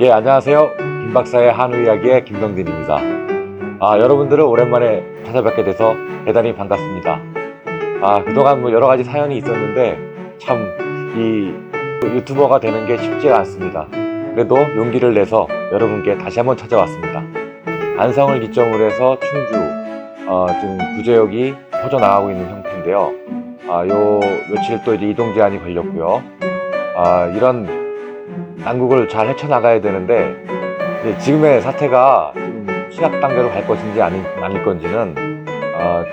예, 안녕하세요. 김박사의 한우 이야기의 김성진입니다. 여러분들을 오랜만에 찾아뵙게 돼서 대단히 반갑습니다. 그동안 여러 가지 사연이 있었는데 참 이 유튜버가 되는 게 쉽지가 않습니다. 그래도 용기를 내서 여러분께 다시 한번 찾아왔습니다. 안성을 기점으로 해서 충주, 지금 구제역이 퍼져나가고 있는 형태인데요. 요 며칠 또 이제 이동 제한이 걸렸고요. 이런 난국을 잘 헤쳐나가야 되는데 지금의 사태가 좀 심각 단계로 갈 것인지 아닐 건지는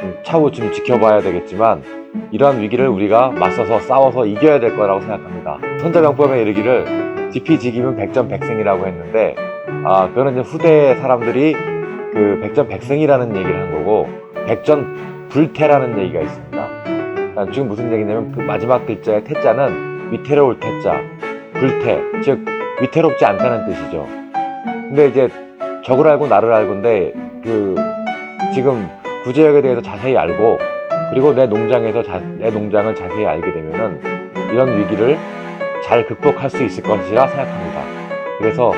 좀 차후 좀 지켜봐야 되겠지만, 이런 위기를 우리가 맞서서 싸워서 이겨야 될 거라고 생각합니다. 손자병법에 이르기를 지피지기면 백전백승이라고 했는데, 그거는 이제 후대 사람들이 그 백전백승이라는 얘기를 한 거고, 백전불태라는 얘기가 있습니다. 지금 무슨 얘기냐면 그 마지막 글자의 태자는 위태로울 태자, 불태, 즉 위태롭지 않다는 뜻이죠. 근데 이제 적을 알고 나를 알고인데, 지금 구제역에 대해서 자세히 알고, 그리고 내 농장을 자세히 알게 되면은 이런 위기를 잘 극복할 수 있을 것이라 생각합니다. 그래서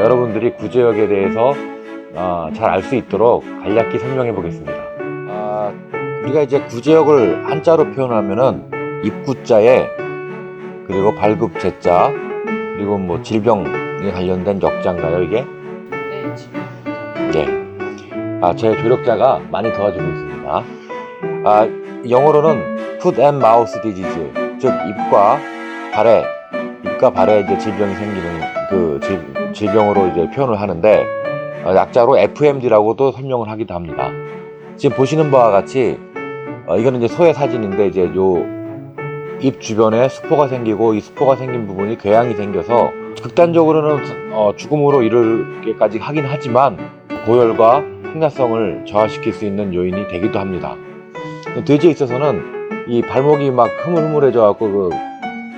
여러분들이 구제역에 대해서 잘 알 수 있도록 간략히 설명해 보겠습니다. 우리가 이제 구제역을 한자로 표현하면은 입구자에, 그리고 발급제자, 그리고 뭐 질병에 관련된 역자인가요, 이게? 네, 질병. 네. 제 조력자가 많이 도와주고 있습니다. 영어로는 Foot and Mouth Disease, 즉 입과 발에 이제 질병이 생기는 그 질병으로 이제 표현을 하는데, 약자로 FMD라고도 설명을 하기도 합니다. 지금 보시는 바와 같이 이거는 이제 소의 사진인데, 이제 요 입 주변에 스포가 생기고, 이 스포가 생긴 부분이 궤양이 생겨서 극단적으로는 죽음으로 이르게까지 하긴 하지만 고열과 생산성을 저하시킬 수 있는 요인이 되기도 합니다. 돼지에 있어서는 이 발목이 막 흐물흐물해져 갖고 그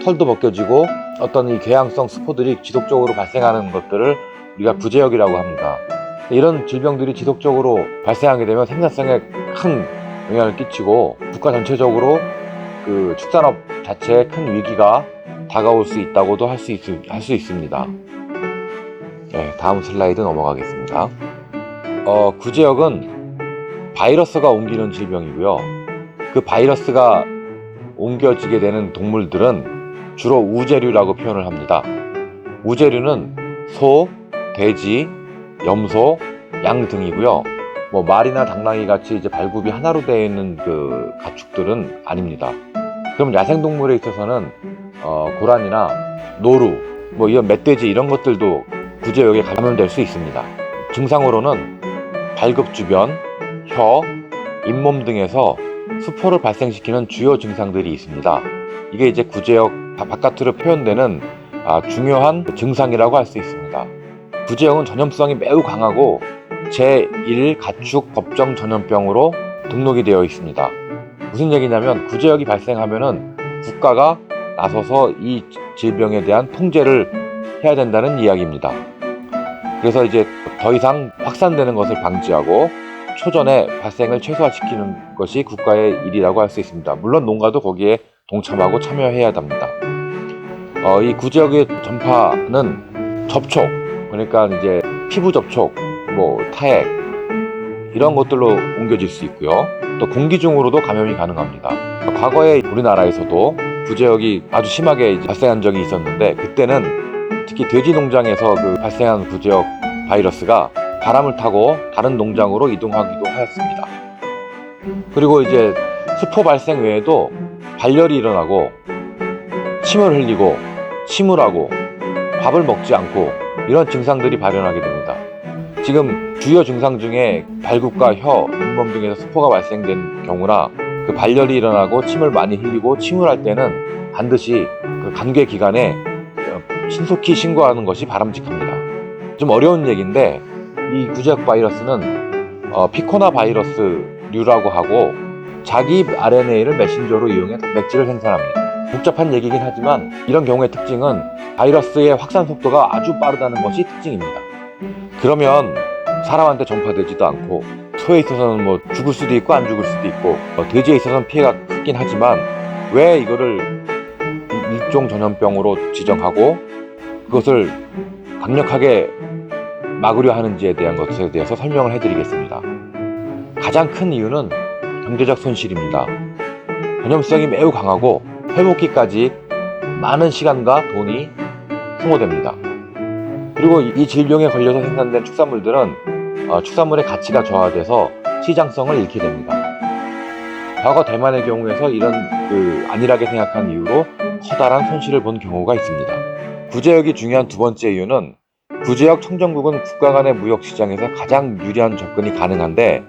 털도 벗겨지고 어떤 이 궤양성 스포들이 지속적으로 발생하는 것들을 우리가 구제역이라고 합니다. 이런 질병들이 지속적으로 발생하게 되면 생산성에 큰 영향을 끼치고 국가 전체적으로 그 축산업 자체에 큰 위기가 다가올 수 있다고도 할 수 있습니다. 네, 다음 슬라이드 넘어가겠습니다. 구제역은 바이러스가 옮기는 질병이고요. 그 바이러스가 옮겨지게 되는 동물들은 주로 우제류라고 표현을 합니다. 우제류는 소, 돼지, 염소, 양 등이고요. 뭐 말이나 당나귀 같이 이제 발굽이 하나로 되어 있는 그 가축들은 아닙니다. 그럼 야생동물에 있어서는 고라니나 노루, 뭐 이런 멧돼지 이런 것들도 구제역에 감염될 수 있습니다. 증상으로는 발굽 주변, 혀, 잇몸 등에서 수포를 발생시키는 주요 증상들이 있습니다. 이게 이제 구제역 바깥으로 표현되는 중요한 증상이라고 할 수 있습니다. 구제역은 전염성이 매우 강하고 제1 가축 법정 전염병으로 등록이 되어 있습니다. 무슨 얘기냐면 구제역이 발생하면은 국가가 나서서 이 질병에 대한 통제를 해야 된다는 이야기입니다. 그래서 이제 더 이상 확산되는 것을 방지하고 초전에 발생을 최소화시키는 것이 국가의 일이라고 할 수 있습니다. 물론 농가도 거기에 동참하고 참여해야 합니다. 이 구제역의 전파는 접촉, 그러니까 이제 피부 접촉, 뭐 타액 이런 것들로 옮겨질 수 있고요. 또 공기 중으로도 감염이 가능합니다. 과거에 우리나라에서도 구제역이 아주 심하게 발생한 적이 있었는데, 그때는 특히 돼지 농장에서 그 발생한 구제역 바이러스가 바람을 타고 다른 농장으로 이동하기도 하였습니다. 그리고 이제 수포 발생 외에도 발열이 일어나고 침을 흘리고 침울하고 밥을 먹지 않고 이런 증상들이 발현하게 됩니다. 지금 주요 증상 중에 발굽과 혀, 잇몸 등에서 수포가 발생된 경우나 그 발열이 일어나고 침을 많이 흘리고 침울할 때는 반드시 그 관계기관에 신속히 신고하는 것이 바람직합니다. 좀 어려운 얘기인데, 이 구제역 바이러스는 피코나 바이러스류라고 하고 자기 RNA를 메신저로 이용해 단백질을 생산합니다. 복잡한 얘기긴 하지만 이런 경우의 특징은 바이러스의 확산 속도가 아주 빠르다는 것이 특징입니다. 그러면 사람한테 전파되지도 않고, 소에 있어서는 뭐 죽을 수도 있고 안 죽을 수도 있고, 돼지에 있어서는 피해가 크긴 하지만 왜 이거를 일종 전염병으로 지정하고 그것을 강력하게 막으려 하는지에 대한 것에 대해서 설명을 해드리겠습니다. 가장 큰 이유는 경제적 손실입니다. 전염성이 매우 강하고 회복기까지 많은 시간과 돈이 소모됩니다. 그리고 이 질병에 걸려서 생산된 축산물들은 축산물의 가치가 저하돼서 시장성을 잃게 됩니다. 과거 대만의 경우에서 이런 안일하게 생각한 이유로 커다란 손실을 본 경우가 있습니다. 구제역이 중요한 두 번째 이유는 구제역 청정국은 국가 간의 무역 시장에서 가장 유리한 접근이 가능한데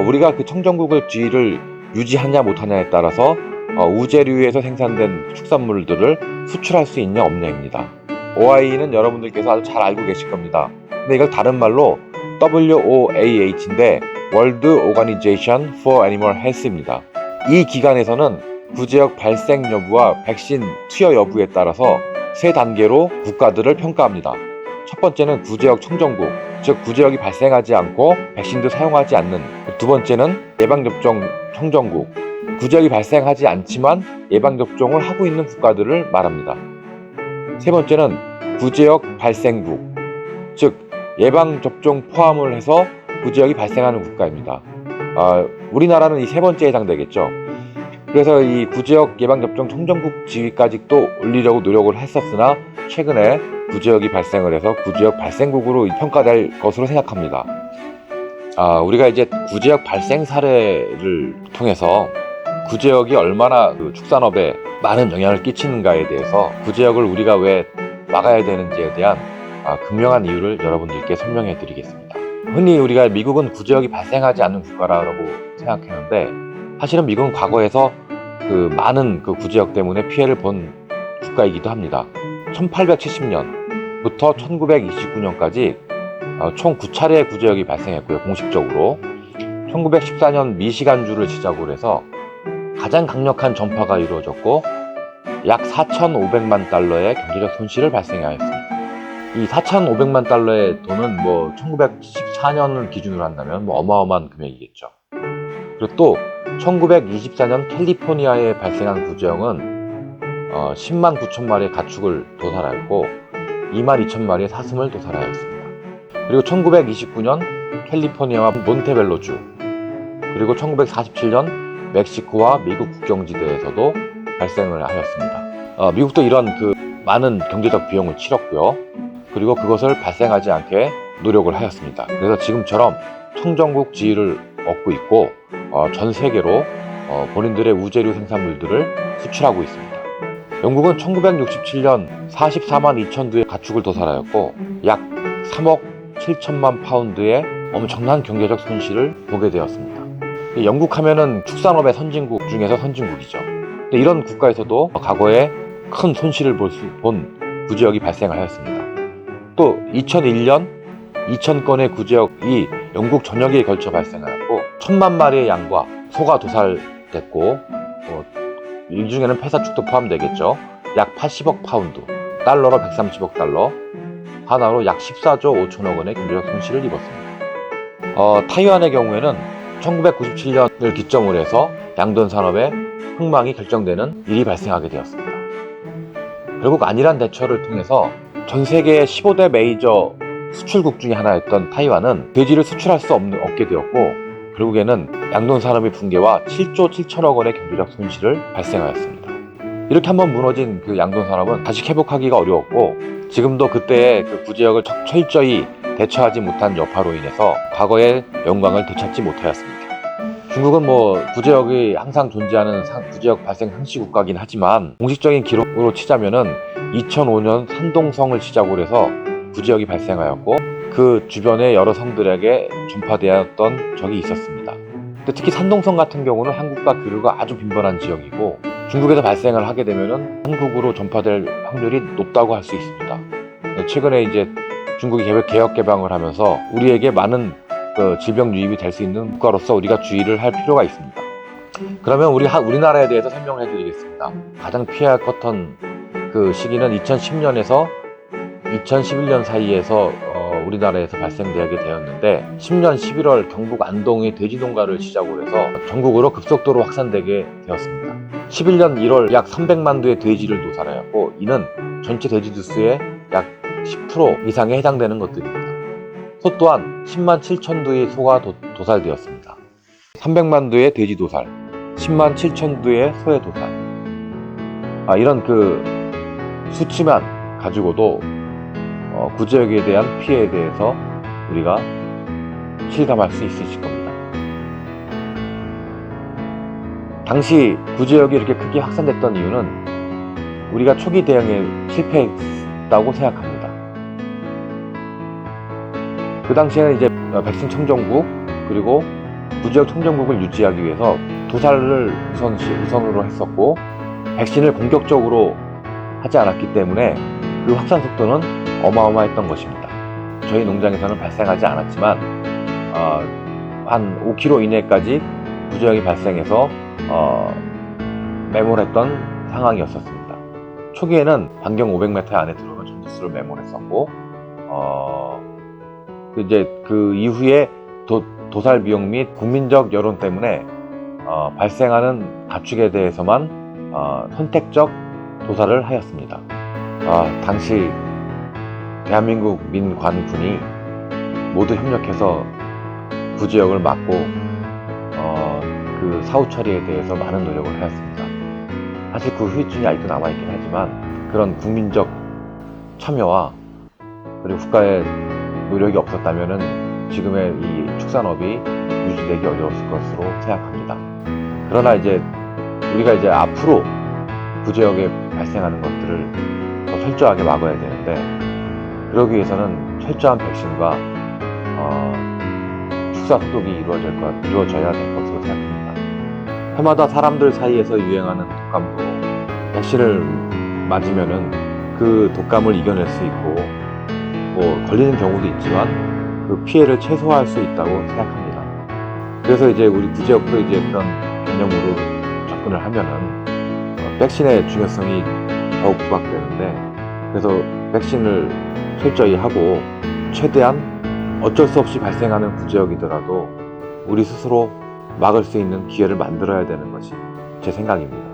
우리가 그 청정국의 지위를 유지하냐 못하냐에 따라서 우제류에서 생산된 축산물들을 수출할 수 있냐 없냐입니다. OIE는 여러분들께서 아주 잘 알고 계실 겁니다. 근데 이걸 다른 말로 WOAH인데 World Organization for Animal Health입니다. 이 기관에서는 구제역 발생 여부와 백신 투여 여부에 따라서 세 단계로 국가들을 평가합니다. 첫 번째는 구제역 청정국, 즉 구제역이 발생하지 않고 백신도 사용하지 않는. 두 번째는 예방접종 청정국, 구제역이 발생하지 않지만 예방접종을 하고 있는 국가들을 말합니다. 세 번째는 구제역 발생국, 즉 예방접종 포함을 해서 구제역이 발생하는 국가입니다. 우리나라는 이 세 번째에 해당되겠죠. 그래서 이 구제역 예방접종 청정국 지위까지 또 올리려고 노력을 했었으나 최근에 구제역이 발생을 해서 구제역 발생국으로 평가될 것으로 생각합니다. 우리가 이제 구제역 발생 사례를 통해서 구제역이 얼마나 축산업에 많은 영향을 끼치는가에 대해서 구제역을 우리가 왜 막아야 되는지에 대한 극명한 이유를 여러분들께 설명해 드리겠습니다. 흔히 우리가 미국은 구제역이 발생하지 않는 국가라고 생각했는데 사실은 미국은 과거에서 많은 구제역 때문에 피해를 본 국가이기도 합니다. 1870년부터 1929년까지 총 9차례의 구제역이 발생했고요. 공식적으로 1914년 미시간주를 시작으로 해서 가장 강력한 전파가 이루어졌고 약 4,500만 달러의 경제적 손실을 발생하였습니다. 이 4,500만 달러의 돈은 1914년을 기준으로 한다면 어마어마한 금액이겠죠. 그리고 또 1924년 캘리포니아에 발생한 구제역은 10만 9천 마리의 가축을 도살하였고 2만 2천 마리의 사슴을 도살하였습니다. 그리고 1929년 캘리포니아와 몬테벨로주, 그리고 1947년 멕시코와 미국 국경지대에서도 발생을 하였습니다. 미국도 이런 많은 경제적 비용을 치렀고요. 그리고 그것을 발생하지 않게 노력을 하였습니다. 그래서 지금처럼 청정국 지위를 얻고 있고 전 세계로 본인들의 우제류 생산물들을 수출하고 있습니다. 영국은 1967년 44만 2천 두의 가축을 도살하였고 약 3억 7천만 파운드의 엄청난 경제적 손실을 보게 되었습니다. 영국 하면은 축산업의 선진국 중에서 선진국이죠. 근데 이런 국가에서도 과거에 큰 손실을 본 구제역이 발생하였습니다. 또 2001년 2,000건의 구제역이 영국 전역에 걸쳐 발생하였고 1,000만 마리의 양과 소가 도살됐고 이 중에는 폐사축도 포함되겠죠. 약 80억 파운드, 달러로 130억 달러, 하나로 약 14조 5천억 원의 경제적 손실을 입었습니다. 타이완의 경우에는 1997년을 기점으로 해서 양돈 산업의 흥망이 결정되는 일이 발생하게 되었습니다. 결국 안일한 대처를 통해서 전 세계의 15대 메이저 수출국 중에 하나였던 타이완은 돼지를 수출할 수 없게 되었고 결국에는 양돈 산업의 붕괴와 7조 7천억 원의 경제적 손실을 발생하였습니다. 이렇게 한번 무너진 양돈 산업은 다시 회복하기가 어려웠고 지금도 그때의 구제역을 철저히 대처하지 못한 여파로 인해서 과거의 영광을 되찾지 못하였습니다. 중국은 구제역이 항상 존재하는 구제역 발생 상시 국가긴 하지만 공식적인 기록으로 치자면은 2005년 산동성을 시작으로 해서 구제역이 발생하였고 그 주변의 여러 성들에게 전파되었던 적이 있었습니다. 근데 특히 산동성 같은 경우는 한국과 교류가 아주 빈번한 지역이고 중국에서 발생을 하게 되면은 한국으로 전파될 확률이 높다고 할 수 있습니다. 최근에 이제 중국이 개혁 개방을 하면서 우리에게 많은 질병 유입이 될 수 있는 국가로서 우리가 주의를 할 필요가 있습니다. 그러면 우리나라에 대해서 설명을 해드리겠습니다. 가장 피해야 할 컸던 시기는 2010년에서 2011년 사이에서 우리나라에서 발생되게 되었는데 10년 11월 경북 안동의 돼지 농가를 시작으로 해서 전국으로 급속도로 확산되게 되었습니다. 11년 1월 약 300만 두의 돼지를 도살하였고 이는 전체 돼지 두수의 약 10% 이상에 해당되는 것들입니다. 소 또한 10만 7천 두의 소가 도살되었습니다. 300만 두의 돼지 도살, 10만 7천 두의 소의 도살. 이런 그 수치만 가지고도 구제역에 대한 피해에 대해서 우리가 실감할 수 있으실 겁니다. 당시 구제역이 이렇게 크게 확산됐던 이유는 우리가 초기 대응에 실패했다고 생각합니다. 그 당시에는 이제 백신 청정국 그리고 구제역 청정국을 유지하기 위해서 도살을 우선으로 했었고, 백신을 공격적으로 하지 않았기 때문에 그 확산 속도는 어마어마했던 것입니다. 저희 농장에서는 발생하지 않았지만 한 5km 이내까지 구제역이 발생해서 매몰했던 상황이었었습니다. 초기에는 반경 500m 안에 들어오면 전투수를 매몰했었고, 이제 그 이후에 도살 비용 및 국민적 여론 때문에 발생하는 가축에 대해서만 선택적 도살을 하였습니다. 당시 대한민국 민관군이 모두 협력해서 구제역을 막고 그 사후 처리에 대해서 많은 노력을 하였습니다. 사실 그 후유증이 아직도 남아있긴 하지만 그런 국민적 참여와 그리고 국가의 노력이 없었다면은 지금의 이 축산업이 유지되기 어려웠을 것으로 생각합니다. 그러나 이제 우리가 이제 앞으로 구제역에 발생하는 것들을 더 철저하게 막아야 되는데, 그러기 위해서는 철저한 백신과 축사 소독이 이루어져야 될 것으로 생각합니다. 해마다 사람들 사이에서 유행하는 독감도 백신을 맞으면은 그 독감을 이겨낼 수 있고, 뭐 걸리는 경우도 있지만 그 피해를 최소화할 수 있다고 생각합니다. 그래서 이제 우리 구제역도 이제 그런 개념으로 접근을 하면은 백신의 중요성이 더욱 부각되는데, 그래서 백신을 철저히 하고 최대한 어쩔 수 없이 발생하는 구제역이더라도 우리 스스로 막을 수 있는 기회를 만들어야 되는 것이 제 생각입니다.